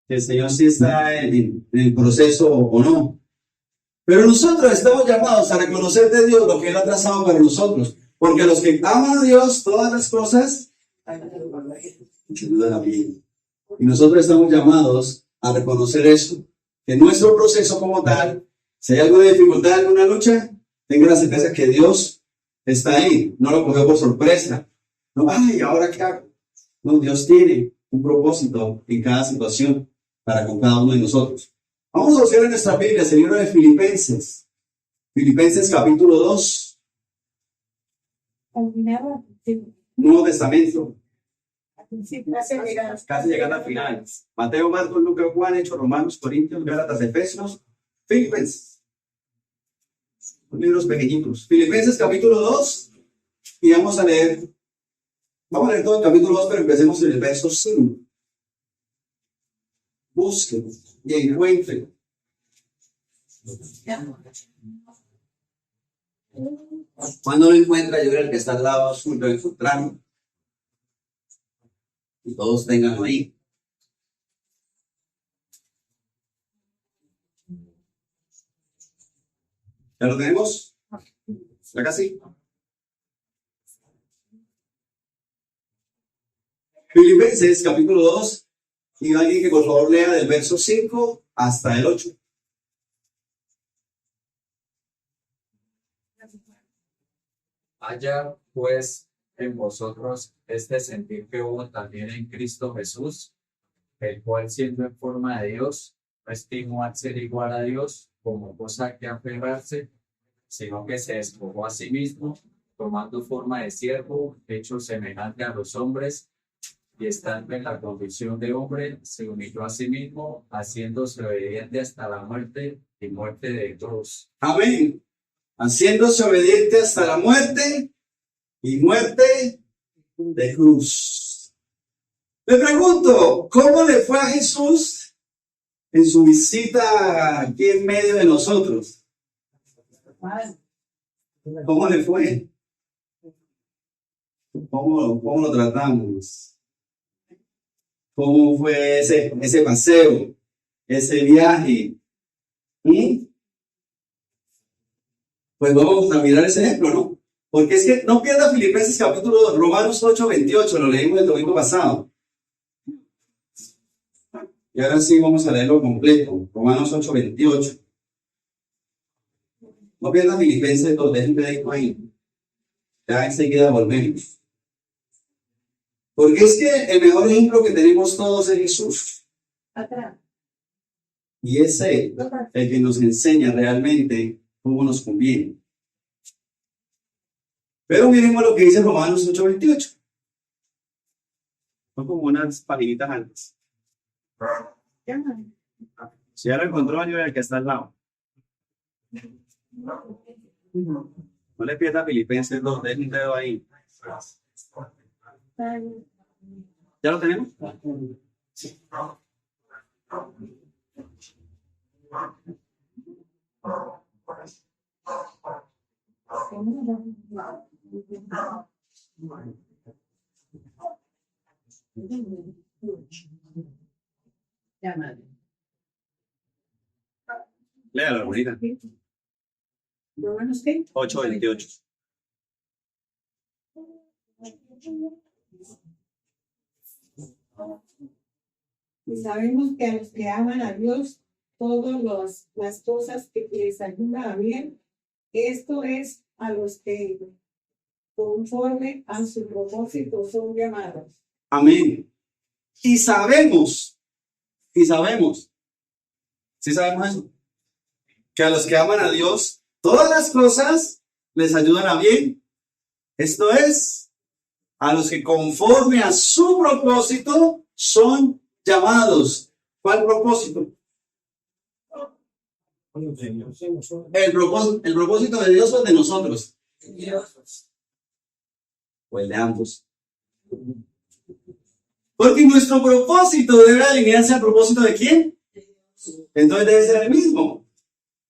que el Señor sí está en el proceso o no. Pero nosotros estamos llamados a reconocer de Dios lo que Él ha trazado para nosotros. Porque los que aman a Dios, todas las cosas ayudan a bien. Y nosotros estamos llamados a reconocer eso. Que nuestro proceso como tal, si hay algo de dificultad en una lucha, tenga la certeza que Dios está ahí. No lo cogió por sorpresa. No, ay, ¿ahora qué hago? No, Dios tiene un propósito en cada situación para con cada uno de nosotros. Vamos a buscar en nuestra Biblia el libro de Filipenses. Filipenses capítulo 2. Nuevo Testamento. Casi llegando al final. Mateo, Marcos, Lucas, Juan, Hechos, Romanos, Corintios, Gálatas, Efesios, Filipenses. Son libros pequeñitos. Filipenses capítulo 2. Y vamos a leer todo el capítulo 2, pero empecemos en el verso 5. Busquen y encuentren. Cuando lo encuentra, yo creo que está al lado suyo, lo encontraron. Y todos tengan ahí. ¿Ya lo tenemos? ¿Ya casi? Filipenses capítulo 2. Y alguien que por favor lea del verso 5 hasta el 8. Haya pues en vosotros este sentir que hubo también en Cristo Jesús, el cual siendo en forma de Dios, no estimó al ser igual a Dios como cosa que aferrarse, sino que se despojó a sí mismo, tomando forma de siervo, hecho semejante a los hombres, y estando en la condición de hombre, se humilló a sí mismo, haciéndose obediente hasta la muerte y muerte de cruz. Amén. Haciéndose obediente hasta la muerte y muerte de cruz. Me pregunto, ¿cómo le fue a Jesús en su visita aquí en medio de nosotros? ¿Cómo le fue? ¿Cómo lo tratamos? ¿Cómo fue ese paseo, ese viaje? Pues vamos a mirar ese ejemplo, ¿no? Porque es que no pierda Filipenses capítulo 2, Romanos 8:28, lo leímos el domingo pasado. Y ahora sí vamos a leerlo completo, Romanos 8:28. No pierda Filipenses 2, déjenme ahí. Ya enseguida volvemos. Porque es que el mejor ejemplo que tenemos todos es Jesús. Y es Él el que nos enseña realmente cómo nos conviene. Pero miremos lo que dice Romanos 8:28. Son como unas paginitas antes. Si ya lo encontró, yo el que está al lado. No le pierda Filipenses 2, dejen un dedo ahí. ¿Ya lo tenemos? Sí. Léalo, bonita. 8:28. Y sabemos que a los que aman a Dios, todas las cosas que les ayudan a bien, esto es a los que conforme a su propósito son llamados. Amén. Y sabemos, ¿sí sabemos eso? Que a los que aman a Dios, todas las cosas les ayudan a bien. Esto es, a los que conforme a su propósito son llamados. ¿Cuál propósito? El propósito de Dios o el de nosotros. O el de ambos. Porque nuestro propósito debe alinearse al propósito de ¿quién? Entonces debe ser el mismo.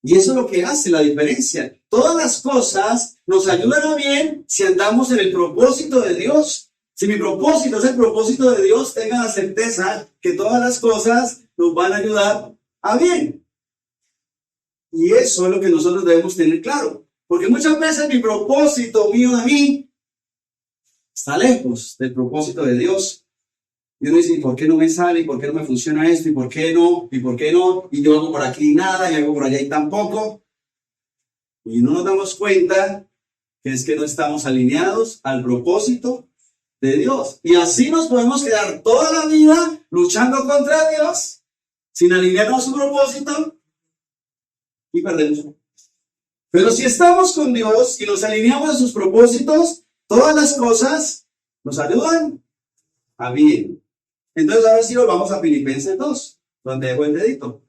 Y eso es lo que hace la diferencia. Todas las cosas nos ayudan a bien si andamos en el propósito de Dios. Si mi propósito es el propósito de Dios, tengan la certeza que todas las cosas nos van a ayudar a bien. Y eso es lo que nosotros debemos tener claro. Porque muchas veces mi propósito mío de mí está lejos del propósito de Dios. Y uno dice, ¿y por qué no me sale? ¿Y por qué no me funciona esto? ¿Y por qué no? ¿Y por qué no? Y yo hago por aquí nada, y hago por allá y tampoco. Y no nos damos cuenta que es que no estamos alineados al propósito de Dios. Y así nos podemos quedar toda la vida luchando contra Dios, sin alinearnos a su propósito, y perdemos. Pero si estamos con Dios y nos alineamos a sus propósitos, todas las cosas nos ayudan a bien. Entonces ahora sí volvamos a Filipenses 2, donde dejo el dedito.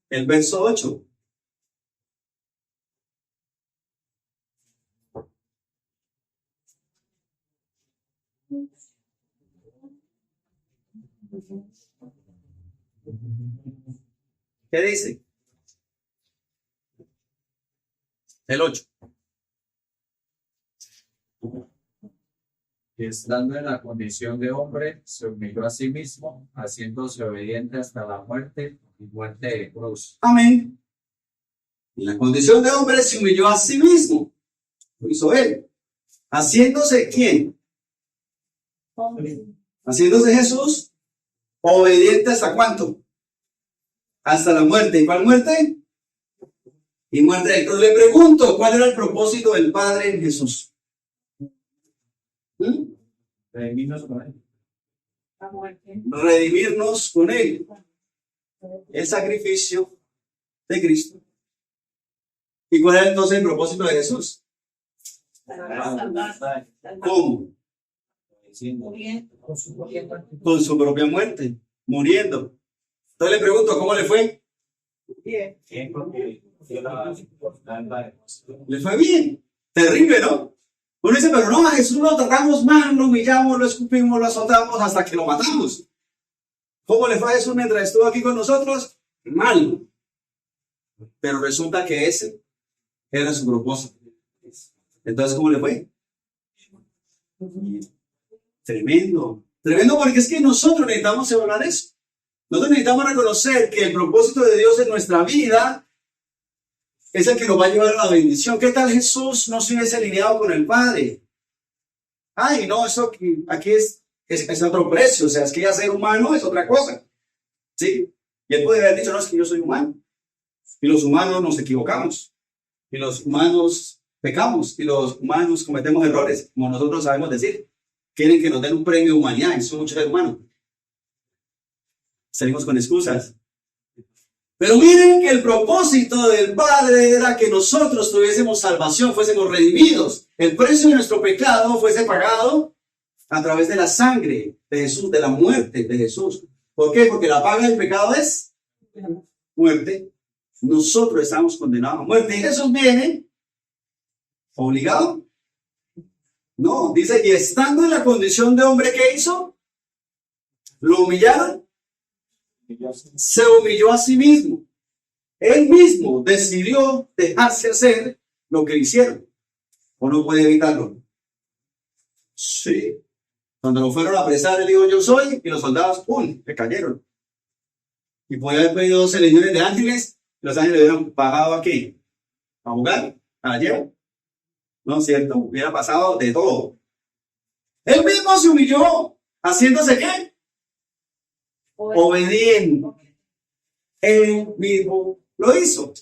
El verso 8. ¿Qué dice? El 8. Y estando en la condición de hombre, se humilló a sí mismo, haciéndose obediente hasta la muerte y muerte de cruz. Amén. En la condición de hombre se humilló a sí mismo. Lo hizo él. Haciéndose ¿quién? Hombre. Haciéndose Jesús obediente hasta cuánto? Hasta la muerte. ¿Y cuál muerte? Y muerte de cruz. Le pregunto, ¿cuál era el propósito del Padre en Jesús? Redimirnos con él. La muerte. Redimirnos con él. El sacrificio de Cristo. ¿Y cuál era entonces el propósito de Jesús? Salvar. ¿Cómo? Muriendo. Con su propia muerte, muriendo. Entonces le pregunto, ¿cómo le fue? Bien. Le fue bien. Terrible, ¿no? Uno dice, pero no, a Jesús lo tratamos mal, lo humillamos, lo escupimos, lo azotamos hasta que lo matamos. ¿Cómo le fue a Jesús mientras estuvo aquí con nosotros? Mal. Pero resulta que ese era su propósito. Entonces, ¿cómo le fue? Tremendo. Tremendo, porque es que nosotros necesitamos evaluar eso. Nosotros necesitamos reconocer que el propósito de Dios en nuestra vida es el que nos va a llevar a la bendición. ¿Qué tal Jesús no se hubiese alineado con el Padre? Ay, no, eso aquí es otro precio. O sea, es que ya ser humano es otra cosa. ¿Sí? Y él puede haber dicho, no, es que yo soy humano. Y los humanos nos equivocamos. Y los humanos pecamos. Y los humanos cometemos errores, como nosotros sabemos decir. Quieren que nos den un premio de humanidad. Y son muchos seres humanos. Salimos con excusas. Pero miren que el propósito del Padre era que nosotros tuviésemos salvación, fuésemos redimidos. El precio de nuestro pecado fuese pagado a través de la sangre de Jesús, de la muerte de Jesús. ¿Por qué? Porque la paga del pecado es muerte. Nosotros estamos condenados a muerte. Y Jesús viene obligado. No, dice, y estando en la condición de hombre, ¿qué hizo? Lo humillaron. Se humilló a sí mismo. Él mismo decidió dejarse hacer lo que hicieron. ¿O no puede evitarlo? Sí. Cuando lo fueron a apresar, él dijo, yo soy, y los soldados, ¡pum!, le cayeron. Y podía haber pedido 12 legiones de ángeles, y los ángeles hubieran bajado aquí, a jugar, a llevar. ¿No es cierto? Hubiera pasado de todo. Él mismo se humilló, haciéndose ¿qué? Obediente. Él mismo lo hizo.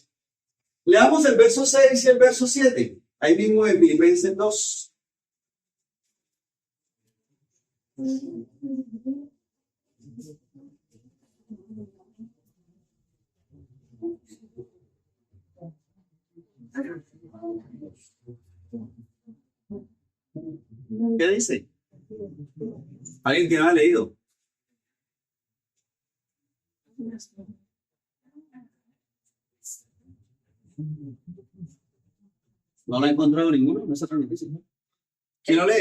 Leamos el verso 6 y el verso 7. Ahí mismo en Filipenses 2. ¿Qué dice? ¿Alguien que no ha leído? No lo he encontrado ninguno, no es otra noticia. ¿Quién lo lee?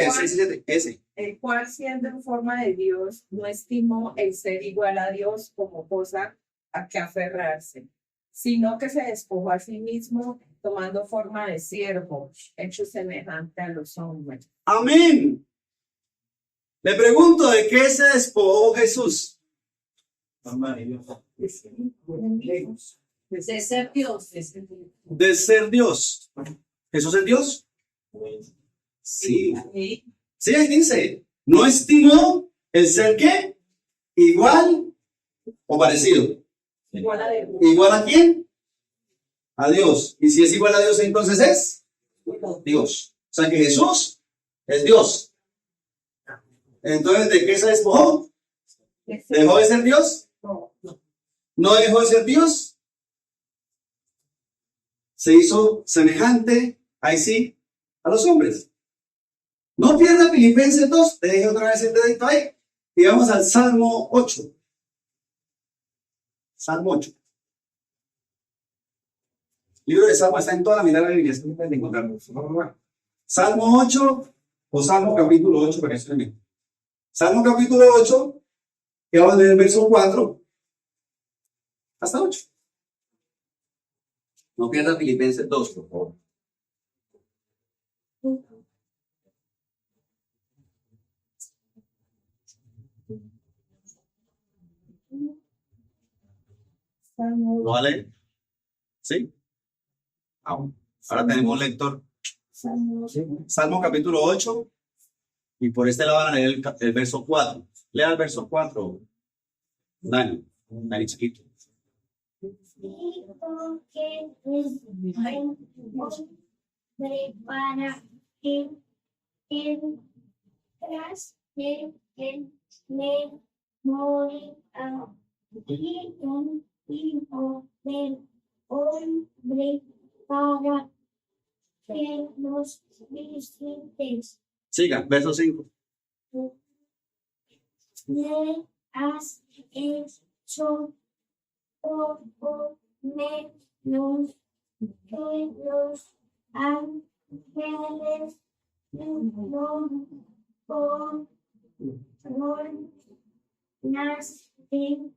Ese. El cual, siendo en forma de Dios, no estimó el ser igual a Dios como cosa a que aferrarse, sino que se despojó a sí mismo, tomando forma de siervo, hecho semejante a los hombres. Amén. Le pregunto, ¿de qué se despojó Jesús? De ser Dios. De ser Dios. ¿Jesús es Dios? Sí. Sí, ahí dice, no estimó el ser ¿qué? Igual o parecido. Igual a Dios. ¿Igual a quién? A Dios. Y si es igual a Dios, entonces es Dios. O sea que Jesús es Dios. Entonces, ¿de qué se despojó? ¿Dejó de ser Dios? ¿No dejó de ser Dios? Se hizo semejante, ahí sí, a los hombres. No pierda Filipenses 2, te dije otra vez el dedito ahí. Y vamos al Salmo 8. Salmo 8. El libro de Salmo está en toda la mitad de la Biblia, es que no pueden encontrarlo. Salmo 8 o Salmo capítulo 8, para eso es Salmo capítulo 8, que vamos a leer el verso 4 hasta 8. No pierda Filipenses 2, por favor. ¿Lo vale? ¿Sí? Ahora tenemos un lector. Salmo capítulo 8. Y por este lado van a leer el verso 4. Lea el verso 4. Dani chiquito. Dijo que es buen hombre para que tras de él me morirá y un hijo del hombre para que los visites. Siga, verso 5. Le has hecho poco menos que los ángeles no por las de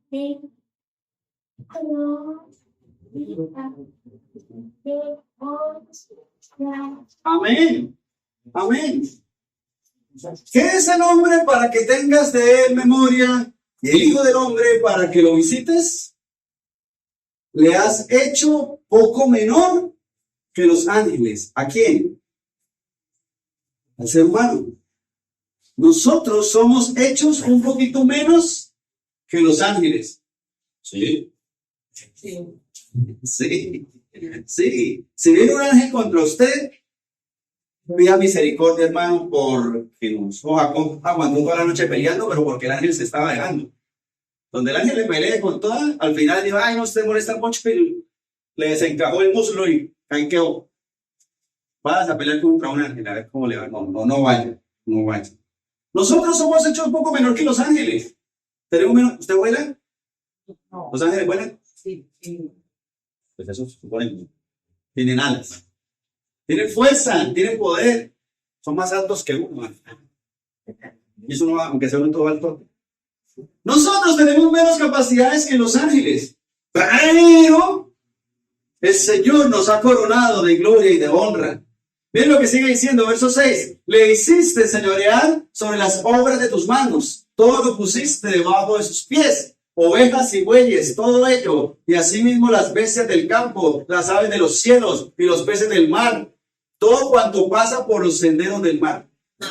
Amén. Amén. ¿Qué es el hombre para que tengas de él memoria? Y el Hijo del Hombre para que lo visites. Le has hecho poco menor que los ángeles. ¿A quién? Al ser humano. Nosotros somos hechos un poquito menos que los ángeles. Sí. Sí. Sí. Si viene un ángel contra usted, pida misericordia, hermano, porque Jacob aguantó toda la noche peleando, pero porque el ángel se estaba dejando. Donde el ángel le pelea con toda, al final dijo, ay, no usted molesta mucho, pero le desencajó el muslo y ahí quedó. Vas a pelear contra un ángel, a ver cómo le va. No vaya. Nosotros somos hechos un poco menor que los ángeles. ¿Tenemos menos? ¿Usted vuela? No. ¿Los ángeles vuelan? Sí. Pues eso supone. Tienen alas. Tienen fuerza, tienen poder. Son más altos que uno. Y eso no va, aunque sea un todo alto. Nosotros tenemos menos capacidades que los ángeles. Pero el Señor nos ha coronado de gloria y de honra. Miren lo que sigue diciendo, verso 6. Le hiciste señorear sobre las obras de tus manos. Todo lo pusiste debajo de sus pies. Ovejas y bueyes, todo ello. Y asimismo las bestias del campo, las aves de los cielos y los peces del mar. Todo cuanto pasa por los senderos del mar.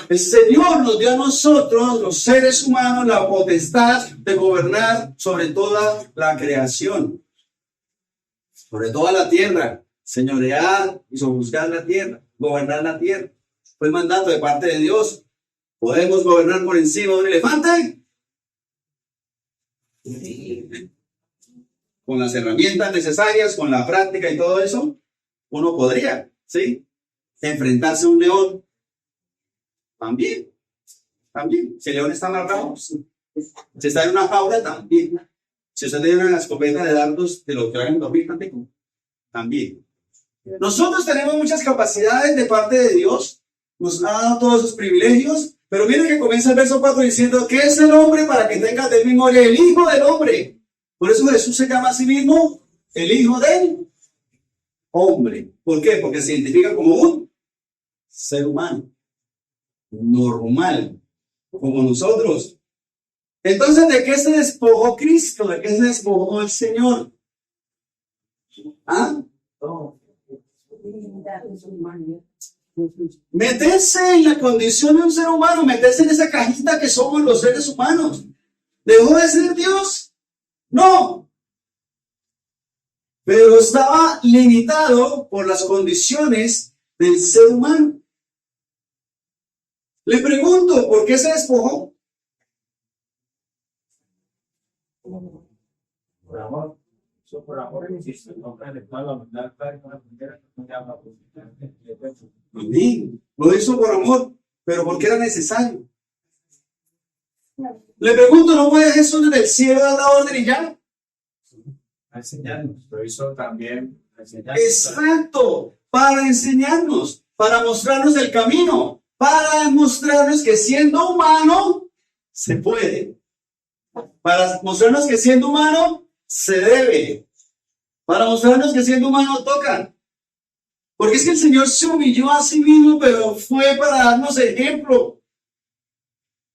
El Señor nos dio a nosotros, los seres humanos, la potestad de gobernar sobre toda la creación. Sobre toda la tierra. Señorear y sojuzgar la tierra. Gobernar la tierra. Fue el mandato de parte de Dios. ¿Podemos gobernar por encima de un elefante? Con las herramientas necesarias, con la práctica y todo eso, uno podría, ¿sí? Enfrentarse a un león. También. Si el león está amarrado, si está en una jaula, también. Si usted tiene una escopeta de dardos, de lo que hagan dormir, también. Nosotros tenemos muchas capacidades de parte de Dios, nos ha dado todos sus privilegios, pero miren que comienza el verso 4 diciendo, ¿qué es el hombre para que tenga de memoria? El Hijo del Hombre. Por eso Jesús se llama a sí mismo el Hijo del Hombre. ¿Por qué? Porque se identifica como un ser humano normal, como nosotros. Entonces, ¿de qué se despojó Cristo? ¿De qué se despojó el Señor? ¿Ah? Meterse en la condición de un ser humano, meterse en esa cajita que somos los seres humanos. ¿Dejó de ser Dios? No. Pero estaba limitado por las condiciones del ser humano. Le pregunto, ¿por qué se despojó? Por amor. Eso por amor existe el nombre de toda la humanidad, Padre, con la primera que no llama Amén. Lo hizo por amor, pero porque era necesario. Le pregunto, ¿no puede Jesús desde el cielo dar la orden y ya? a enseñarnos. Lo hizo también A enseñarnos. Exacto, para enseñarnos, para mostrarnos el camino, para mostrarnos que siendo humano se puede, para mostrarnos que siendo humano se debe, para mostrarnos que siendo humano toca. Porque es que el Señor se humilló a sí mismo, pero fue para darnos ejemplo.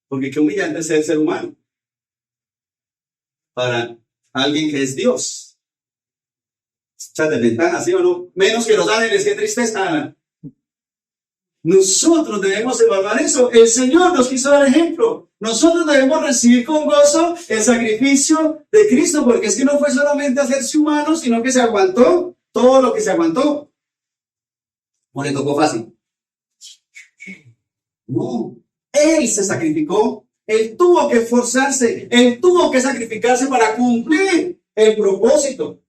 Porque qué humillante es el ser humano para alguien que es Dios. Muchas desventajas, ¿sí o no? Menos que los ángeles, qué tristeza. Nosotros debemos evaluar eso. El Señor nos quiso dar ejemplo. Nosotros debemos recibir con gozo el sacrificio de Cristo, porque es que no fue solamente hacerse humano, sino que se aguantó todo lo que se aguantó. ¿O le tocó fácil? No. Él se sacrificó. Él tuvo que esforzarse. Él tuvo que sacrificarse para cumplir el propósito.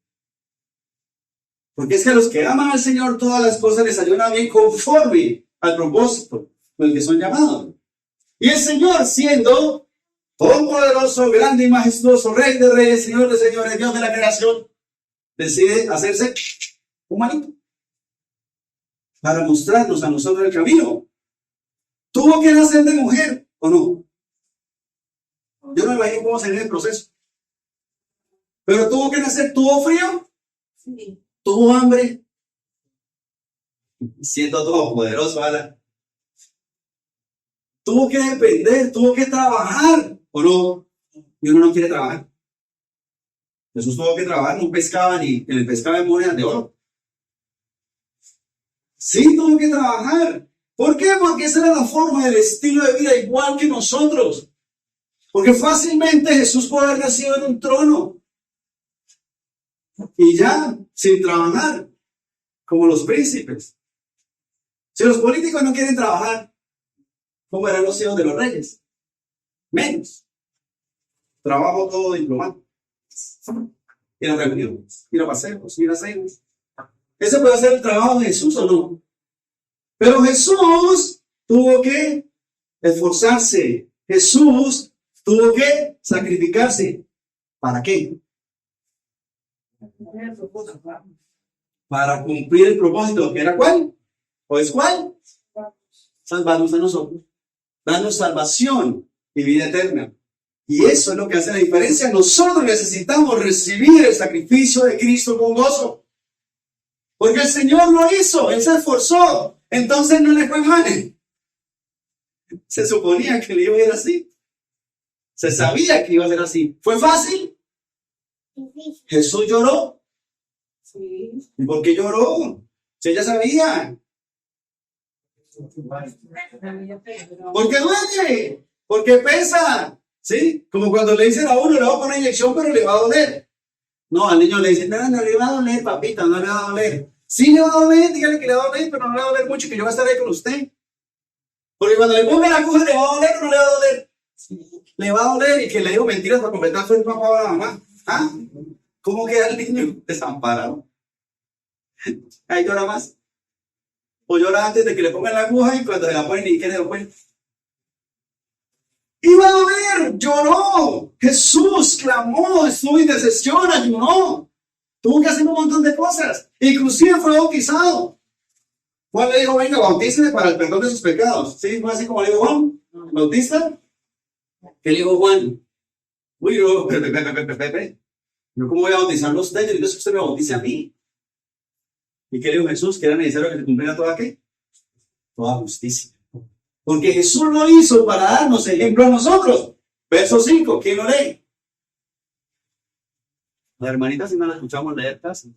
Porque es que a los que aman al Señor todas las cosas les ayudan bien conforme al propósito con el que son llamados. Y el Señor, siendo todopoderoso, grande y majestuoso, Rey de reyes, Señor de señores, Dios de la creación, decide hacerse humanito para mostrarnos a nosotros el camino. ¿Tuvo que nacer de mujer o no? Yo no me imagino cómo sería el proceso. Pero tuvo que nacer, ¿tuvo frío? Sí. ¿Tuvo hambre? Siendo todopoderoso, ¿verdad? Tuvo que depender, tuvo que trabajar, ¿o no? Y uno no quiere trabajar. Jesús tuvo que trabajar, no pescaba ni en el pescado de monedas de oro. Sí, tuvo que trabajar. ¿Por qué? Porque esa era la forma del estilo de vida igual que nosotros. Porque fácilmente Jesús puede haber nacido en un trono y ya, sin trabajar, como los príncipes. Si los políticos no quieren trabajar, ¿cómo eran los hijos de los reyes? Menos. Trabajo todo diplomático. Ir a reuniones, ir a paseos, ir a cenas. ¿Ese puede ser el trabajo de Jesús o no? Pero Jesús tuvo que esforzarse. Jesús tuvo que sacrificarse. ¿Para qué? Para cumplir el propósito. ¿Que era cuál? ¿O es cuál? Salvarnos a nosotros. Darnos salvación y vida eterna. Y eso es lo que hace la diferencia. Nosotros necesitamos recibir el sacrificio de Cristo con gozo. Porque el Señor lo hizo. Él se esforzó. Entonces no le fue mal. Se suponía que le iba a ir así. Se sabía que iba a ser así. ¿Fue fácil? Difícil. Jesús lloró. Sí. ¿Y por qué lloró? Si ella sabía. Porque duele. Porque pesa. ¿Sí? Como cuando le dicen a uno, le va a poner inyección, pero le va a doler. No, al niño le dicen, no, no le va a doler, papita, no le va a doler. Sí le va a doler, dígale que le va a doler, pero no le va a doler mucho, que yo voy a estar ahí con usted. Porque cuando le ponga la aguja, ¿le va a doler o no le va a doler? Le va a doler, y que le digo mentiras para completar fue el papá o la mamá. ¿Ah? ¿Cómo queda el niño desamparado? Ahí llora más. O llora antes de que le pongan la aguja y cuando se la ponen y que le después. Iba a doler, lloró. Jesús clamó, estuvo en intercesión, ayunó. Tuvo que hacer un montón de cosas. Inclusive fue bautizado. Juan le dijo, venga, bautíceme para el perdón de sus pecados. ¿Sí? ¿Fue así como le dijo Juan? ¿Bautista? ¿Qué le dijo Juan? Uy, yo, ¿yo cómo voy a bautizarlo a usted? Yo digo que usted me bautice a mí. ¿Y qué le dijo Jesús? Que era necesario que se cumpliera toda qué? Toda justicia. Porque Jesús lo hizo para darnos ejemplo a nosotros. Verso 5, ¿quién lo lee? La hermanita, si no la escuchamos leer casi.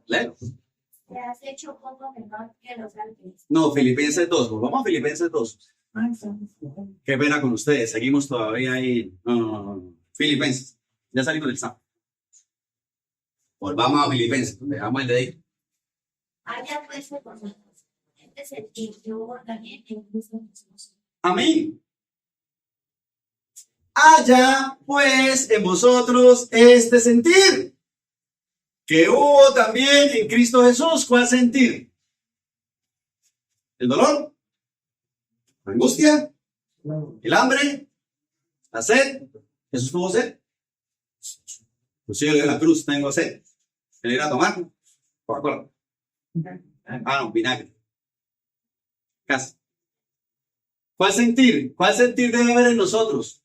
Léelo. Te has hecho poco mejor que los ángeles. No, Filipenses 2. Vamos a Filipenses 2. Qué pena con ustedes. Seguimos todavía ahí. No. Filipenses. Ya salimos del examen. Volvamos a Filipenses. Dejamos el de ahí. Haya pues por vosotros este sentir que hubo también en Cristo Jesús. Amén. Haya pues en vosotros este sentir que hubo también en Cristo Jesús. ¿Cuál sentir? ¿El dolor? ¿La angustia? ¿El hambre? ¿La sed? ¿Jesús tuvo sed? Pues yo en la cruz tengo sed. ¿Le ir a tomar? Coca-Cola. No, vinagre. Casi. ¿Cuál sentir? ¿Cuál sentir debe haber en nosotros?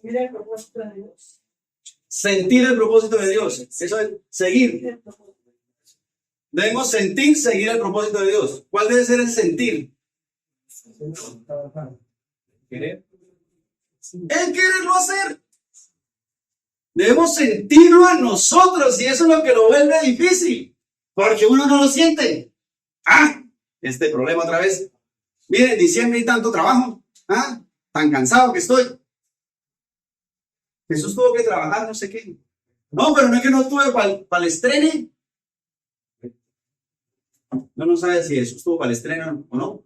Mira el propósito de Dios. Sentir el propósito de Dios. Eso es seguir. Debemos sentir, seguir el propósito de Dios. ¿Cuál debe ser el sentir? ¿Querer? El quererlo hacer. Debemos sentirlo en nosotros y eso es lo que lo vuelve difícil. Porque uno no lo siente. Este problema otra vez. Miren, diciembre y tanto trabajo. Tan cansado que estoy. Jesús tuvo que trabajar, no sé qué. No, pero no es que no estuve para el estreno. No sabe si Jesús estuvo para el estreno o no.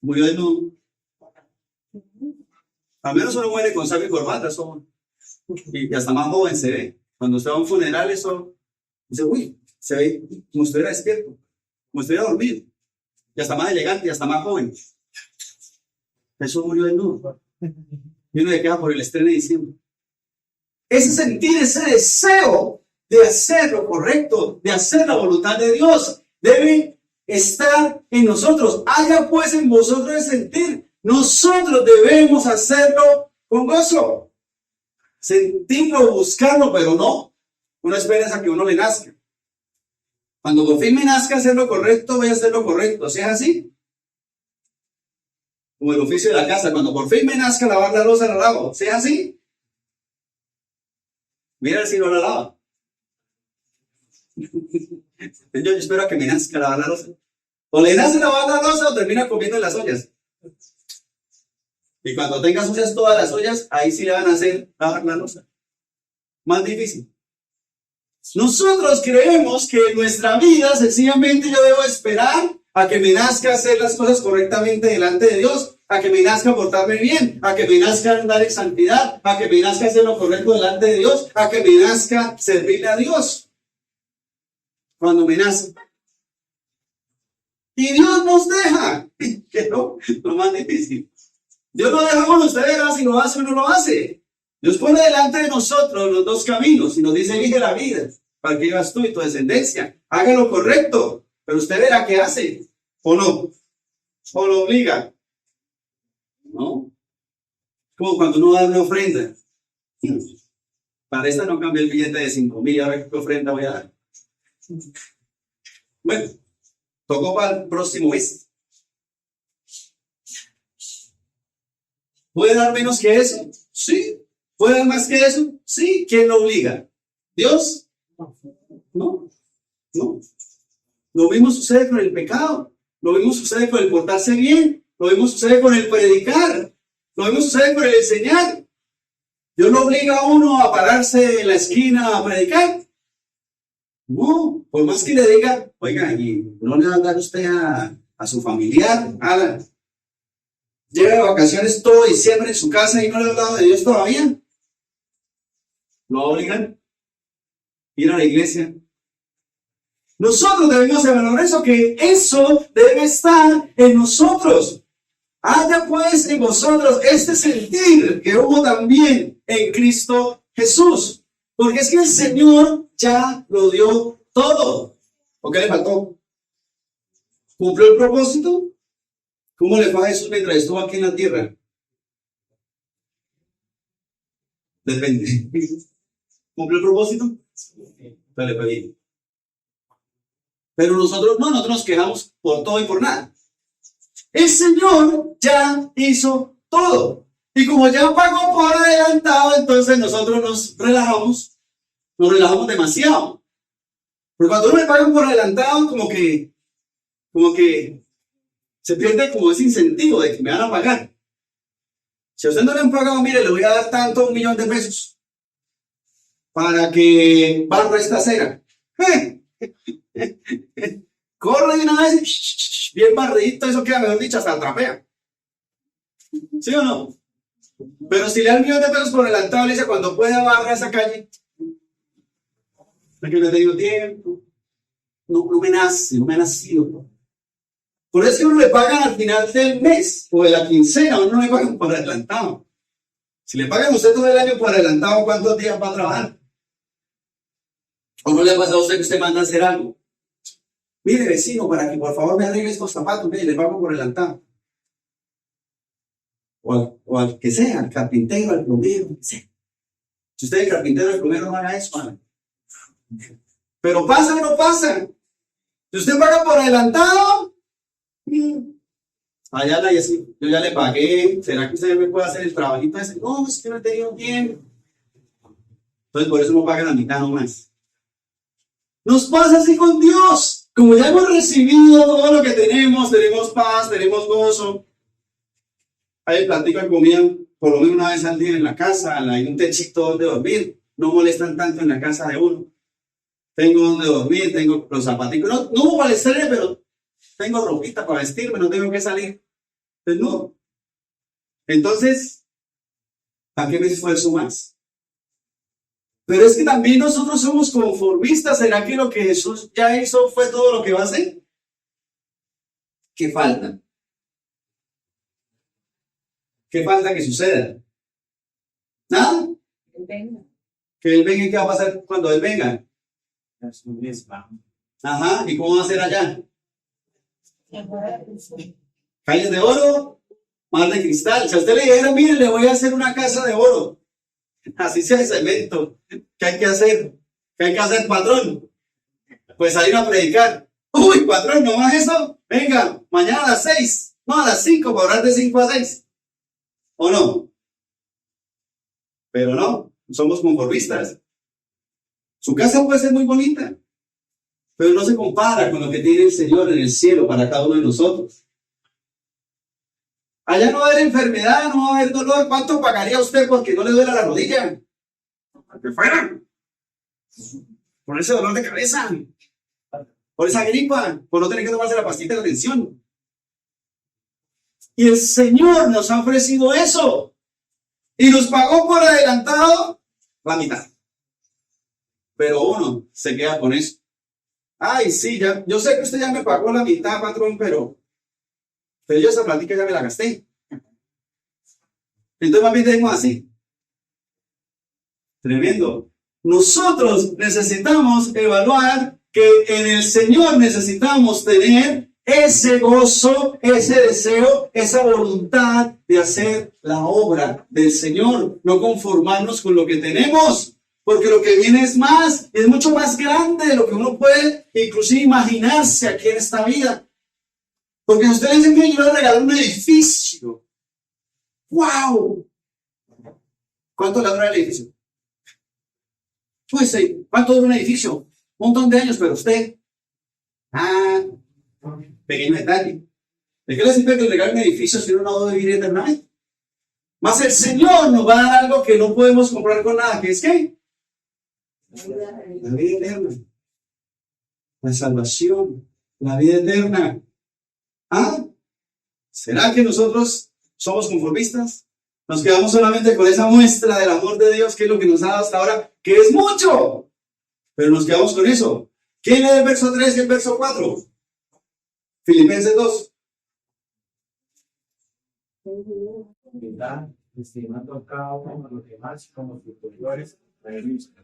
Murió desnudo. Al menos uno muere con saco y corbata. Eso, y hasta más joven se ve. Cuando usted va a un funeral, eso dice, uy, se ve como si estuviera despierto, como si estuviera dormido. Y hasta más elegante, y hasta más joven. Jesús murió desnudo. Y uno le queda por el estreno de diciembre. Ese sentir, ese deseo de hacer lo correcto, de hacer la voluntad de Dios, debe estar en nosotros. Haya pues en vosotros el sentir. Nosotros debemos hacerlo con gozo. Sentirlo, buscarlo, pero no. Uno espera a que uno le nazca. Cuando por fin me nazca hacer lo correcto, voy a hacer lo correcto. ¿Sí es así? Como el oficio de la casa. Cuando por fin me nazca lavar la loza, la lavo. ¿Sí es así? Mira si no la lava. Yo espero a que me nazca lavar la loza. O le nace lavar la loza o termina comiendo en las ollas. Y cuando tenga sucias todas las ollas, ahí sí le van a hacer lavar la loza. Más difícil. Nosotros creemos que en nuestra vida sencillamente yo debo esperar a que me nazca hacer las cosas correctamente delante de Dios, a que me nazca portarme bien, a que me nazca andar en santidad, a que me nazca hacer lo correcto delante de Dios, a que me nazca servirle a Dios. Cuando me nace. Y Dios nos deja, que no, lo más difícil. Dios no deja con usted verá si lo hace o no lo hace. Dios pone delante de nosotros los dos caminos y nos dice, elige la vida, para que vivas tú y tu descendencia. Haga lo correcto, pero usted verá qué hace, o no, o lo obliga. ¿No? Como cuando uno da una ofrenda. Para esta no cambié el billete de 5,000, ahora qué ofrenda voy a dar. Bueno, tocó para el próximo mes. ¿Puede dar menos que eso? Sí. ¿Puede dar más que eso? Sí. ¿Quién lo obliga? ¿Dios? No. Lo mismo sucede con el pecado. Lo mismo sucede con el portarse bien. Lo mismo sucede con el predicar. Lo mismo sucede con el enseñar. Dios lo obliga a uno a pararse en la esquina a predicar. No, por más que le diga, oiga, y no le va a dar usted a su familiar, lleva de vacaciones todo diciembre en su casa y no le ha hablado de Dios todavía. Lo obligan a ir a la iglesia. Nosotros debemos evaluar eso, que eso debe estar en nosotros. Haya pues en vosotros este sentir que hubo también en Cristo Jesús. Porque es que el Señor ya lo dio todo. ¿O qué le faltó? ¿Cumplió el propósito? ¿Cómo le fue a Jesús mientras estuvo aquí en la tierra? Depende. ¿Cumplió el propósito? Entonces le pedí. Pero nosotros no, nosotros nos quejamos por todo y por nada. El Señor ya hizo todo. Y como ya pagó por adelantado, entonces nosotros nos relajamos demasiado. Porque cuando uno le pagan por adelantado, como que se pierde como ese incentivo de que me van a pagar. Si a usted no le han pagado, mire, le voy a dar tanto, 1.000.000 de pesos para que barra esta acera. Corre de una vez, bien barridito, eso queda, mejor dicho, hasta trapea. ¿Sí o no? Pero si le dan 1.000.000 de pesos por adelantado, le dice, cuando pueda barra esa calle, porque no he tenido tiempo, no me ha nacido. Por eso uno le pagan al final del mes o de la quincena, uno no le pagan por adelantado. Si le pagan a usted todo el año por adelantado, ¿cuántos días va a trabajar? ¿O no le ha pasado a usted que usted manda a hacer algo? Mire, vecino, para que por favor me arregle estos zapatos, mire, le pago por adelantado. O al que sea, al carpintero, al plomero, que sea. Si usted es carpintero, el plomero no haga eso, ¿vale? Pero pasa o no pasa. Si usted paga por adelantado, allá yo ya le pagué, ¿será que usted me puede hacer el trabajito ese? No, es que no he tenido tiempo. Entonces por eso no pagan la mitad nomás. Nos pasa así con Dios. Como ya hemos recibido todo lo que tenemos paz, tenemos gozo. Hay platica de comida por lo menos una vez al día en la casa, hay un techito donde dormir, no molestan tanto en la casa de uno. Tengo donde dormir, tengo los zapaticos, no hubo para el estrés, pero tengo ropita para vestirme, no tengo que salir desnudo. Entonces, ¿para qué me esfuerzo más? Pero es que también nosotros somos conformistas. ¿Será que lo que Jesús ya hizo fue todo lo que va a hacer? ¿Qué falta? ¿Qué falta que suceda? ¿Nada? Que Él venga. ¿Y qué va a pasar cuando Él venga? Ajá, ¿y cómo va a ser allá? Calles de oro, mar de cristal. Si a usted le dijera, mire, le voy a hacer una casa de oro, así sea de cemento, ¿qué hay que hacer? ¿Qué hay que hacer, patrón? Pues a ir a predicar. Uy, patrón, ¿no más eso? Venga, mañana a las 6, no, a las 5, para orar de 5 a 6. ¿O no? Pero no, somos conformistas. Su casa puede ser muy bonita, pero no se compara con lo que tiene el Señor en el cielo para cada uno de nosotros. Allá no va a haber enfermedad, no va a haber dolor. ¿Cuánto pagaría usted porque no le duele la rodilla? Que fuera. Por ese dolor de cabeza, por esa gripa, por no tener que tomarse la pastilla de la tensión. Y el Señor nos ha ofrecido eso. Y nos pagó por adelantado la mitad. Pero uno se queda con eso. Ay, sí, ya, yo sé que usted ya me pagó la mitad, patrón, pero yo esa plática ya me la gasté. Entonces más bien tenemos así. Tremendo. Nosotros necesitamos evaluar que en el Señor necesitamos tener ese gozo, ese deseo, esa voluntad de hacer la obra del Señor, no conformarnos con lo que tenemos, porque lo que viene es más, es mucho más grande de lo que uno puede inclusive imaginarse aquí en esta vida. Porque si ustedes dicen que yo le regalé un edificio, ¡wow! ¿Cuánto le dura el edificio? Pues, ¿cuánto dura un edificio? Un montón de años, pero usted, pequeño detalle. ¿De qué le sirve que le regale un edificio si uno no va a vivir eternamente? Más el Señor nos va a dar algo que no podemos comprar con nada, que es ¿qué? La vida eterna. La salvación. La vida eterna. ¿Será que nosotros somos conformistas? Nos quedamos solamente con esa muestra del amor de Dios, que es lo que nos ha dado hasta ahora, que es mucho. Pero nos quedamos con eso. ¿Quién es el verso 3 y el verso 4? Filipenses 2. Estimando cada uno de los demás como superiores a él mismo,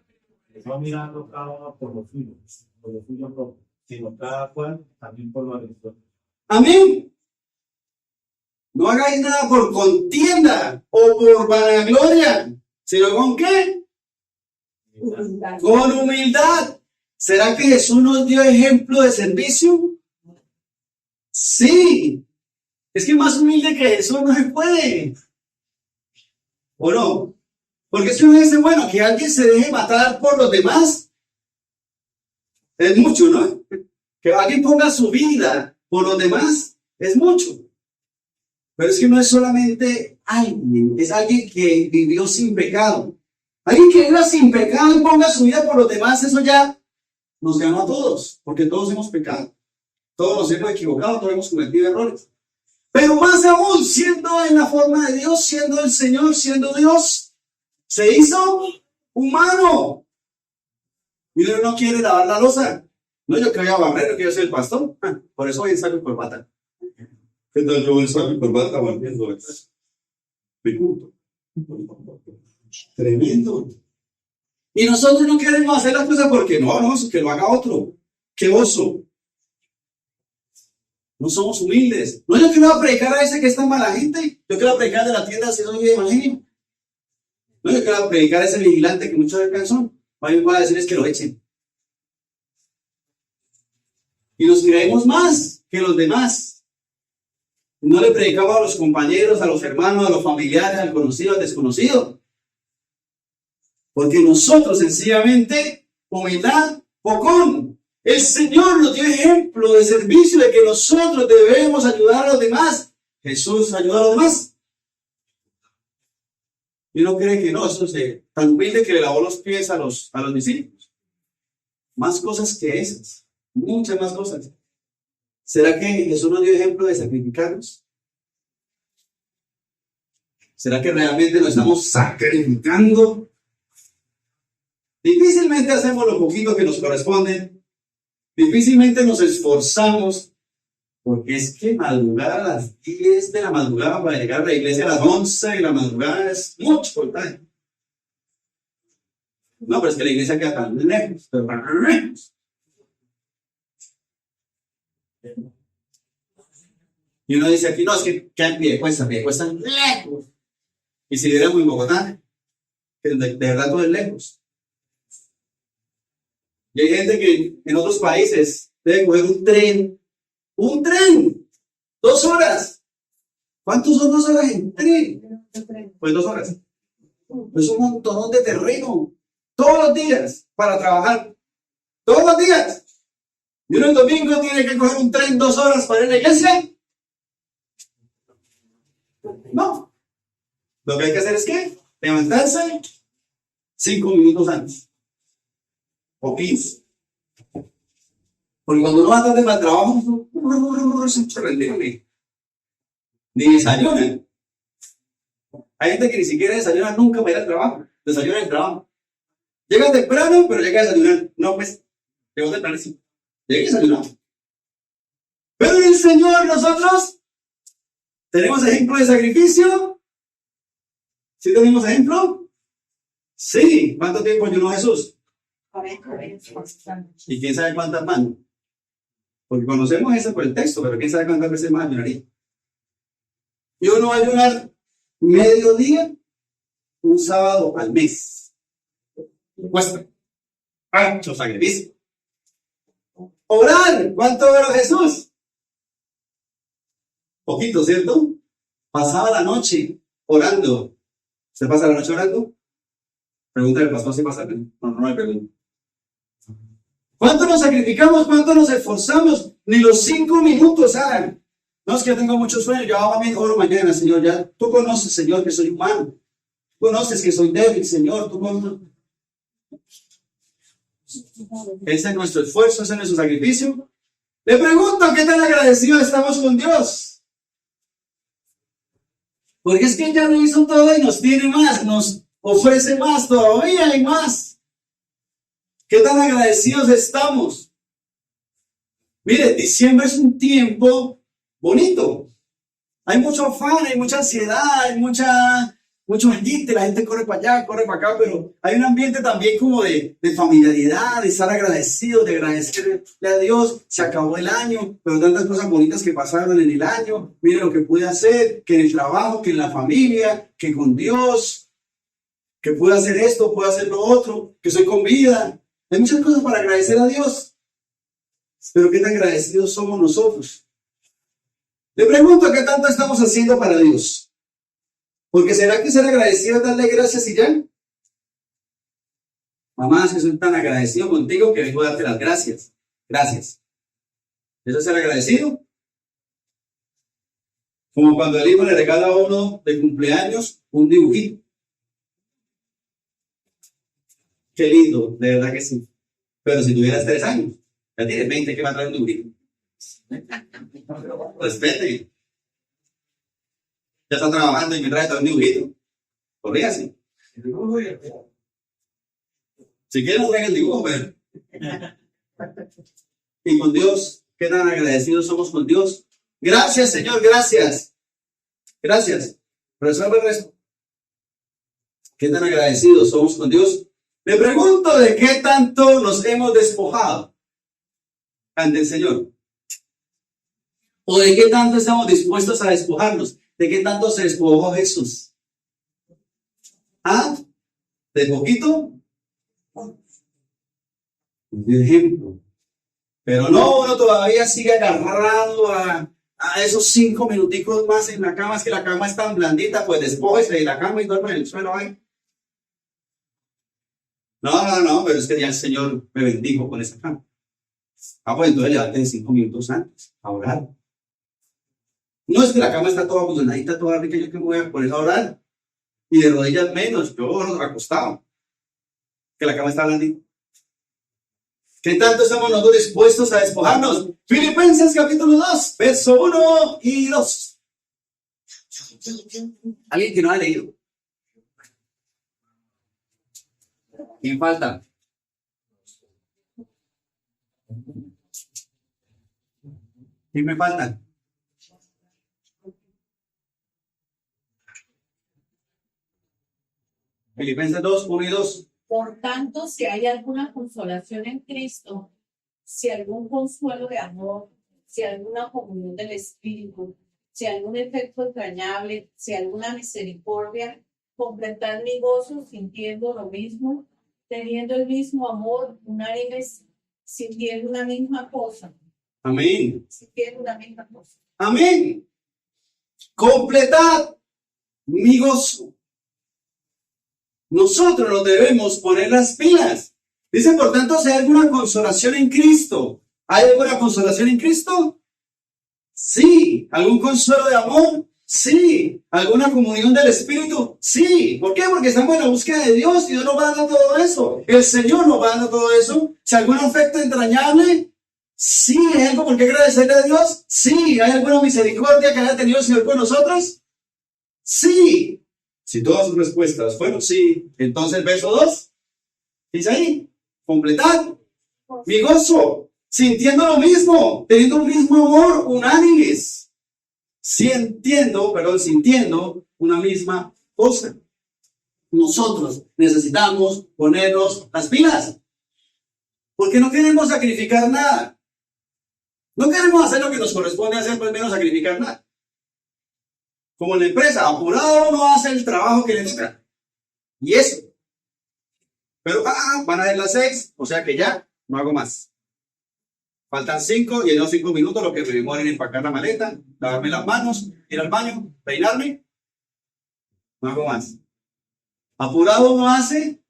no mirando cada uno por lo suyo propio, sino cada cual también por lo de Dios. Amén. No hagáis nada por contienda o por vanagloria, sino ¿con qué? Con humildad, ¿Será que Jesús nos dio ejemplo de servicio? Sí. Es que más humilde que Jesús no se puede. ¿O no? Porque si uno dice, bueno, que alguien se deje matar por los demás, es mucho, ¿no? Que alguien ponga su vida por los demás, es mucho. Pero es que no es solamente alguien, es alguien que vivió sin pecado. Alguien que viva sin pecado y ponga su vida por los demás, eso ya nos ganó a todos, porque todos hemos pecado. Todos nos hemos equivocado, todos hemos cometido errores. Pero más aún, siendo en la forma de Dios, siendo el Señor, siendo Dios, se hizo humano. Y uno no quiere lavar la loza. No, yo que voy a barrer, no quiero ser el pastor. Por eso voy en saco y corbata. ¿Qué tal yo en saco y corbata barriendo? Me culto. Tremendo. Y nosotros no queremos hacer las cosas porque no, que lo haga otro. ¡Qué oso! No somos humildes. No, yo quiero predicar a ese que es tan mala gente. Yo quiero predicar de la tienda si soy de evangelio. No, yo quiero predicar a ese vigilante que muchos de son. Alguien va a decir es que lo echen. Y nos creemos más que los demás. No le predicamos a los compañeros, a los hermanos, a los familiares, al conocido, al desconocido. Porque nosotros sencillamente, humildad, pocón. El Señor nos dio ejemplo de servicio de que nosotros debemos ayudar a los demás. Jesús ayudó a los demás. Y uno cree que no, eso es tan humilde que le lavó los pies a los discípulos. Más cosas que esas. Muchas más cosas. ¿Será que Jesús nos dio ejemplo de sacrificarnos? ¿Será que realmente nos estamos sacrificando? Difícilmente hacemos lo poquito que nos corresponde. Difícilmente nos esforzamos. Porque es que madrugar a las 10 de la madrugada para llegar a la iglesia a las 11 de la madrugada es mucho voltaje. No, pero es que la iglesia queda tan lejos, pero tan lejos. Y uno dice aquí, no, es que quedan pie cuesta lejos. Y si viéramos en Bogotá, que de verdad todo es lejos. Y hay gente que en otros países debe coger un tren, 2 horas. ¿Cuántos son 2 horas en tren? Pues 2 horas. Es un montón de terreno, todos los días, para trabajar, todos los días. Y uno el domingo tiene que coger un tren 2 horas para ir a la iglesia. No. Lo que hay que hacer es ¿qué? Levantarse 5 minutos antes. O 15. Porque cuando uno va tarde para el trabajo, ni desayuna. Hay gente que ni siquiera desayuna nunca para ir al trabajo. Desayuna en el trabajo. Llega temprano, pero llega a desayunar. No, pues, llegó temprano, sí. Llega a desayunar. Pero el Señor, nosotros tenemos ejemplo de sacrificio. ¿Sí tenemos ejemplo? Sí. ¿Cuánto tiempo ayunó Jesús? 40 veces. ¿Y quién sabe cuántas manos? Porque conocemos eso por el texto, pero quién sabe cuántas veces más ayunaría. Y uno va a ayunar mediodía, un sábado al mes. Cuesta. Mucho sacrificio. Orar. ¿Cuánto oró Jesús? Poquito, ¿cierto? Pasaba la noche orando. ¿Se pasa la noche orando? Pregúntale al pastor si pasa. No me pregunto. ¿Cuánto nos sacrificamos? ¿Cuánto nos esforzamos? Ni los 5 minutos hagan. No es que yo tengo mucho sueño, yo hago bien, oro mañana, Señor. Ya tú conoces, Señor, que soy humano. Tú conoces que soy débil, Señor. Tú conoces. Ese es nuestro esfuerzo, ese es nuestro sacrificio. Le pregunto, ¿qué tan agradecidos estamos con Dios? Porque es que Él ya lo hizo todo y nos tiene más, nos ofrece más, todavía hay más. ¿Qué tan agradecidos estamos? Mire, diciembre es un tiempo bonito. Hay mucho afán, hay mucha ansiedad, hay mucho agite, la gente corre para allá, corre para acá, pero hay un ambiente también como de familiaridad, de estar agradecido, de agradecerle a Dios. Se acabó el año, pero tantas cosas bonitas que pasaron en el año. Mire lo que pude hacer, que en el trabajo, que en la familia, que con Dios, que pude hacer esto, pude hacer lo otro, que soy con vida. Hay muchas cosas para agradecer a Dios. Pero ¿qué tan agradecidos somos nosotros? Le pregunto, ¿qué tanto estamos haciendo para Dios? Porque ¿será que ser agradecido es darle gracias y ya? Mamá, si soy tan agradecido contigo que vengo a darte las gracias. Gracias. ¿Eso es ser agradecido? Como cuando el hijo le regala a uno de cumpleaños un dibujito. Qué lindo, de verdad que sí. Pero si tuvieras 3 años, ya tienes 20, ¿qué va a traer un dibujito? Respete. Ya está trabajando y me trae todo un dibujito. Corrígase. Si quieres, traiga el dibujo, pero. Y con Dios, ¿qué tan agradecidos somos con Dios? Gracias, Señor, gracias. Gracias. Resuelve el resto. ¿Qué tan agradecidos somos con Dios? Le pregunto de qué tanto nos hemos despojado ante el Señor. ¿O de qué tanto estamos dispuestos a despojarnos? ¿De qué tanto se despojó Jesús? ¿Ah? ¿De poquito? De ejemplo. Pero no, uno todavía sigue agarrado a esos 5 minuticos más en la cama. Es que la cama es tan blandita, pues despójese de la cama y duerme en el suelo ahí. No, pero es que ya el Señor me bendijo con esa cama. Pues entonces levántate 5 minutos antes a orar. No es que la cama está toda abundadita, toda rica, yo que me voy a poner a orar. Y de rodillas menos, yo acostado. Que la cama está blandita. ¿Qué tanto estamos nosotros dispuestos a despojarnos? Filipenses capítulo 2, verso 1 y 2. ¿Alguien que no ha leído? ¿Quién falta? ¿Quién me falta? Filipenses 2, 1 y 2. Por tanto, si hay alguna consolación en Cristo, si algún consuelo de amor, si alguna comunión del Espíritu, si algún efecto entrañable, si alguna misericordia, completad mi gozo sintiendo lo mismo, teniendo el mismo amor, unánimes, sintiendo una misma cosa. Amén. Sintiendo una misma cosa. Amén. Completad mi gozo. Nosotros nos debemos poner las pilas. Dice, por tanto, si hay alguna consolación en Cristo. ¿Hay alguna consolación en Cristo? Sí. ¿Algún consuelo de amor? Sí. ¿Alguna comunión del Espíritu? Sí. ¿Por qué? Porque estamos en la búsqueda de Dios y Dios nos va dando todo eso. El Señor nos va dando todo eso. Si algún afecto entrañable, sí. ¿Hay algo por qué agradecerle a Dios? Sí. ¿Hay alguna misericordia que haya tenido el Señor con nosotros? Sí. Si todas sus respuestas fueron sí, entonces verso 2, dice ahí, completad mi gozo, sintiendo lo mismo, teniendo un mismo amor, unánimes, sintiendo una misma cosa. Nosotros necesitamos ponernos las pilas, porque no queremos sacrificar nada. No queremos hacer lo que nos corresponde hacer, pues menos sacrificar nada. Como en la empresa, apurado no hace el trabajo que le toca. Y eso. Pero, van a ser las 6, o sea que ya no hago más. Faltan 5 y en los 5 minutos lo que me demora en empacar la maleta, lavarme las manos, ir al baño, peinarme. No hago más. Apurado no hace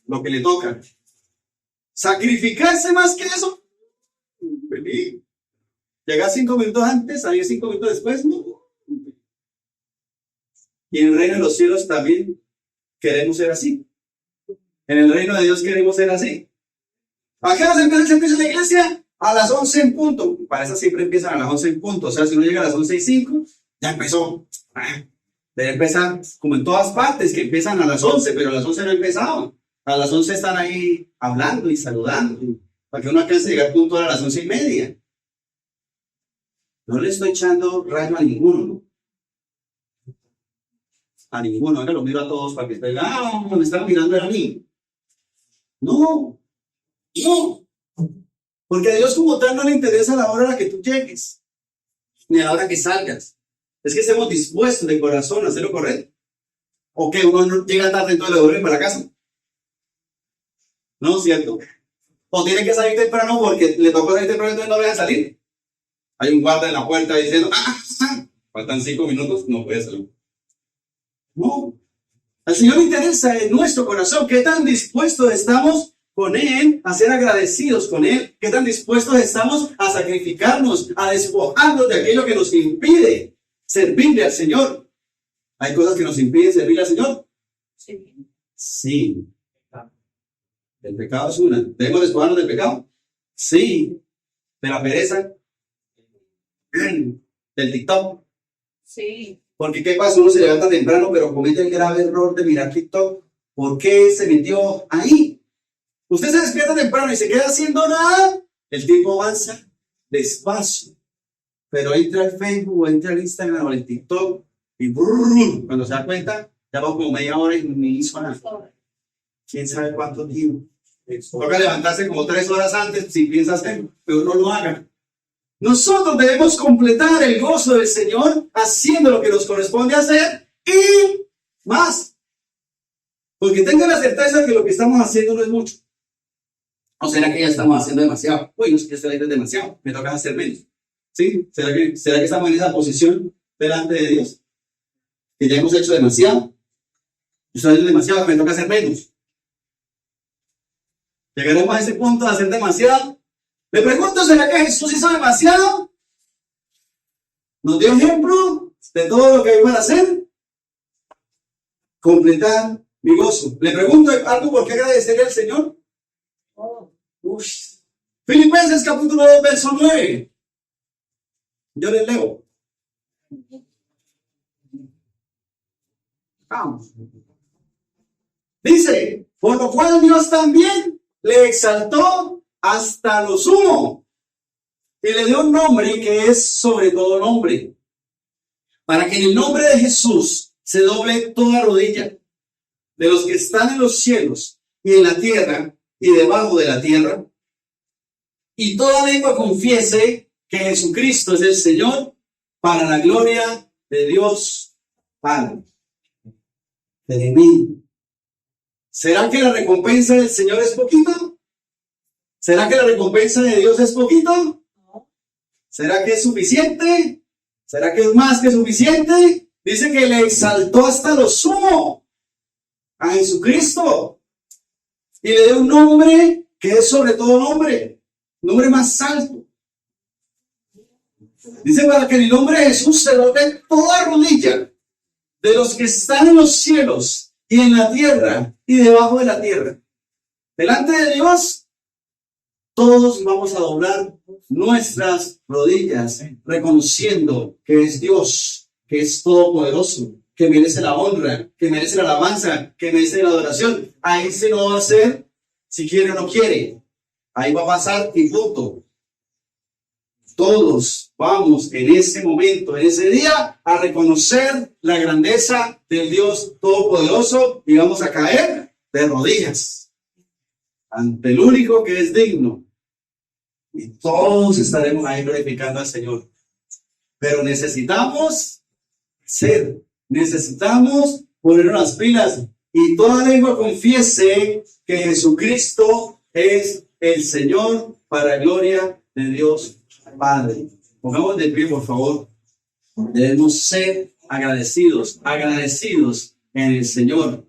lo que le toca. Sacrificarse más que eso. Feliz. Llegar 5 minutos antes, salir 5 minutos después, no. Y en el reino de los cielos también queremos ser así. En el reino de Dios queremos ser así. ¿A qué hora empieza el servicio de la iglesia? A las 11 en punto. Para eso siempre empiezan a las 11 en punto. O sea, si uno llega a las 11:05, ya empezó. Debe empezar como en todas partes, que empiezan a las 11, pero a las 11 no empezaron. A las 11 están ahí hablando y saludando. Para que uno alcance a llegar puntual a las 11:30. No le estoy echando rayo a ninguno, ¿no? A ninguno, ahora lo miro a todos para que estén, me están mirando a mí. No, porque a Dios como tal no le interesa la hora a la que tú llegues, ni a la hora que salgas. Es que estemos dispuestos de corazón a hacer lo correcto. O que uno no llega tarde, entonces le vuelve para la casa. No, ¿cierto? o tiene que salir temprano porque le tocó salir temprano, entonces no deja salir. Hay un guarda en la puerta diciendo, faltan 5 minutos, no puede salir. No. Al Señor le interesa en nuestro corazón qué tan dispuestos estamos con Él a ser agradecidos con Él, qué tan dispuestos estamos a sacrificarnos, a despojarnos de aquello que nos impide servirle al Señor. ¿Hay cosas que nos impiden servirle al Señor? Sí. Sí. El pecado es una. ¿Debemos despojarnos del pecado? Sí. ¿De la pereza? ¿Del TikTok? Sí. Porque ¿qué pasa? Uno se levanta temprano, pero comete el grave error de mirar TikTok. ¿Por qué se metió ahí? Usted se despierta temprano y se queda haciendo nada. El tiempo avanza despacio. Pero entra al Facebook, o entra al Instagram o al TikTok y cuando se da cuenta, ya va como media hora y ni hizo nada. ¿Quién sabe cuánto tiempo? Toca levantarse como 3 horas antes si piensas que pero no lo hagan. Nosotros debemos completar el gozo del Señor haciendo lo que nos corresponde hacer y más. Porque tengan la certeza de que lo que estamos haciendo no es mucho. ¿O será que ya estamos haciendo demasiado? Uy, no sé, estoy haciendo demasiado, me toca hacer menos. ¿Sí? ¿Será que estamos en esa posición delante de Dios? Que ya hemos hecho demasiado. Yo estoy haciendo demasiado, me toca hacer menos. ¿Llegaremos a ese punto de hacer demasiado? Me pregunto, ¿será que Jesús hizo demasiado? ¿Nos dio ejemplo de todo lo que hay para hacer? Completar mi gozo. Le pregunto algo, ¿por qué agradecerle al Señor? Filipenses capítulo 2, verso 9. Yo les leo. Vamos. Dice, por lo cual Dios también le exaltó hasta lo sumo y le dio un nombre que es sobre todo nombre, para que en el nombre de Jesús se doble toda rodilla de los que están en los cielos y en la tierra y debajo de la tierra, y toda lengua confiese que Jesucristo es el Señor, para la gloria de Dios Padre. Tremendo. ¿Será que la recompensa del Señor es poquito? ¿Será que la recompensa de Dios es poquito? ¿Será que es suficiente? ¿Será que es más que suficiente? Dice que le exaltó hasta lo sumo a Jesucristo y le dio un nombre que es sobre todo nombre, nombre más alto. Dice, para que en el nombre de Jesús se doble toda rodilla de los que están en los cielos y en la tierra y debajo de la tierra. Delante de Dios, todos vamos a doblar nuestras rodillas, reconociendo que es Dios, que es todopoderoso, que merece la honra, que merece la alabanza, que merece la adoración. Ahí se no va a hacer si quiere o no quiere. Ahí va a pasar y punto. Todos vamos en ese momento, en ese día, a reconocer la grandeza del Dios Todopoderoso y vamos a caer de rodillas ante el único que es digno. Y todos estaremos ahí glorificando al Señor. Pero necesitamos poner las pilas y toda lengua confiese que Jesucristo es el Señor para gloria de Dios Padre. Pongamos de pie, por favor. Debemos ser agradecidos en el Señor.